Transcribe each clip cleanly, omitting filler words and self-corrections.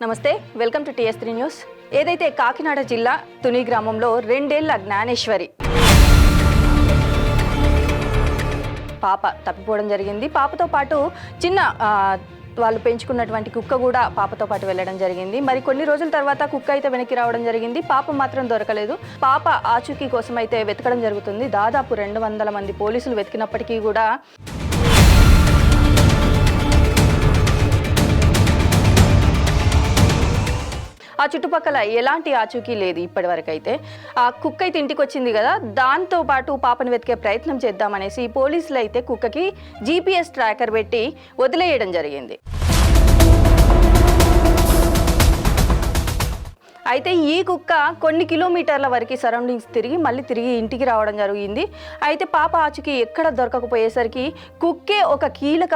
నమస్తే, welcome to టీఎస్3 news. ఏదైతే కాకినాడ జిల్లా తుని గ్రామంలో 2 ఏళ్ల జ్ఞానేశ్వరి పాప తప్పిపోవడం జరిగింది. పాపతో పాటు చిన్న వాళ్ళు పెంచుకున్నటువంటి కుక్క కూడా పాపతో పాటు వెళ్ళడం జరిగింది. మరి కొన్ని రోజుల తర్వాత కుక్క అయితే వెనక్కి రావడం జరిగింది. పాప మాత్రం దొరకలేదు. పాప ఆచూకీ కోసం అయితే వెతకడం జరుగుతుంది. దాదాపు 200 మంది పోలీసులు వెతికినప్పటికీ కూడా ఆ చుట్టుపక్కల ఎలాంటి ఆచూకీ లేదు ఇప్పటి వరకు అయితే. ఆ కుక్క అయితే ఇంటికి వచ్చింది కదా, దాంతో పాటు పాపను వెతికే ప్రయత్నం చేద్దామనేసి పోలీసులు అయితే కుక్కకి GPS ట్రాకర్ పెట్టి వదిలేయడం జరిగింది. అయితే ఈ కుక్క కొన్ని కిలోమీటర్ల వరకు సరౌండింగ్స్ తిరిగి మళ్ళీ తిరిగి ఇంటికి రావడం జరిగింది. అయితే పాప ఆచూకీ ఎక్కడ దొరకకపోయేసరికి కుక్కే ఒక కీలక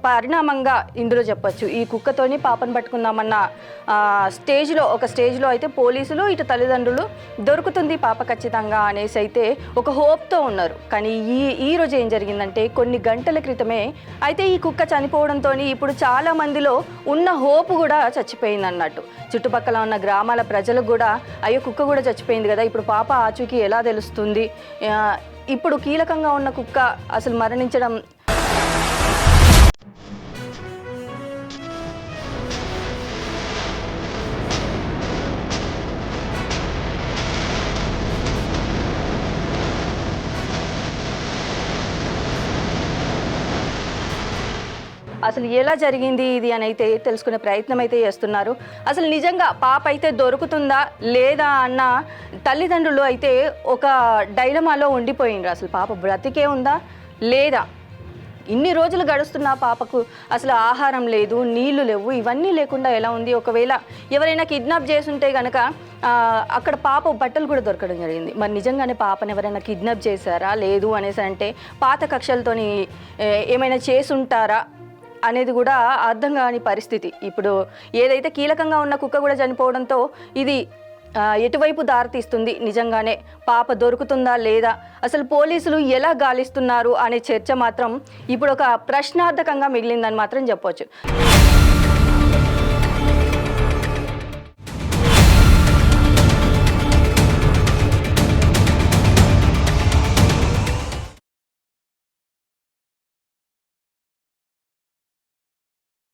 పరిణామంగా ఇందులో చెప్పొచ్చు. ఈ కుక్కతోని పాపను పట్టుకుందామన్న స్టేజ్లో అయితే పోలీసులు ఇటు తల్లిదండ్రులు దొరుకుతుంది పాప ఖచ్చితంగా అనేసి అయితే ఒక హోప్తో ఉన్నారు. కానీ ఈ రోజు ఏం జరిగిందంటే కొన్ని గంటల క్రితమే అయితే ఈ కుక్క చనిపోవడంతో ఇప్పుడు చాలా మందిలో ఉన్న హోప్ కూడా చచ్చిపోయింది అన్నట్టు. చుట్టుపక్కల ఉన్న గ్రామాల ప్రజలకు కూడా అయ్యో కుక్క కూడా చచ్చిపోయింది కదా, ఇప్పుడు పాప ఆచూకీ ఎలా తెలుస్తుంది, ఇప్పుడు కీలకంగా ఉన్న కుక్క అసలు మరణించడం అసలు ఎలా జరిగింది ఇది అని అయితే తెలుసుకునే ప్రయత్నం అయితే చేస్తున్నారు. అసలు నిజంగా పాప అయితే దొరుకుతుందా లేదా అన్న తల్లిదండ్రులు అయితే ఒక డైలమాలో ఉండిపోయిండ్రు. అసలు పాప బ్రతికే ఉందా లేదా, ఇన్ని రోజులు గడుస్తున్న పాపకు అసలు ఆహారం లేదు, నీళ్లు లేవు, ఇవన్నీ లేకుండా ఎలా ఉంది. ఒకవేళ ఎవరైనా కిడ్నాప్ చేసుంటే కనుక అక్కడ పాప బట్టలు కూడా దొరకడం జరిగింది. మరి నిజంగానే పాపను ఎవరైనా కిడ్నాప్ చేశారా లేదు అనేసి అంటే పాత కక్షలతోని ఏమైనా చేసుంటారా అనేది కూడా అర్థం కాని పరిస్థితి. ఇప్పుడు ఏదైతే కీలకంగా ఉన్న కుక్క కూడా చనిపోవడంతో ఇది ఎటువైపు దారితీస్తుంది, నిజంగానే పాప దొరుకుతుందా లేదా, అసలు పోలీసులు ఎలా గాలిస్తున్నారు అనే చర్చ మాత్రం ఇప్పుడు ఒక ప్రశ్నార్థకంగా మిగిలిందని మాత్రం చెప్పవచ్చు.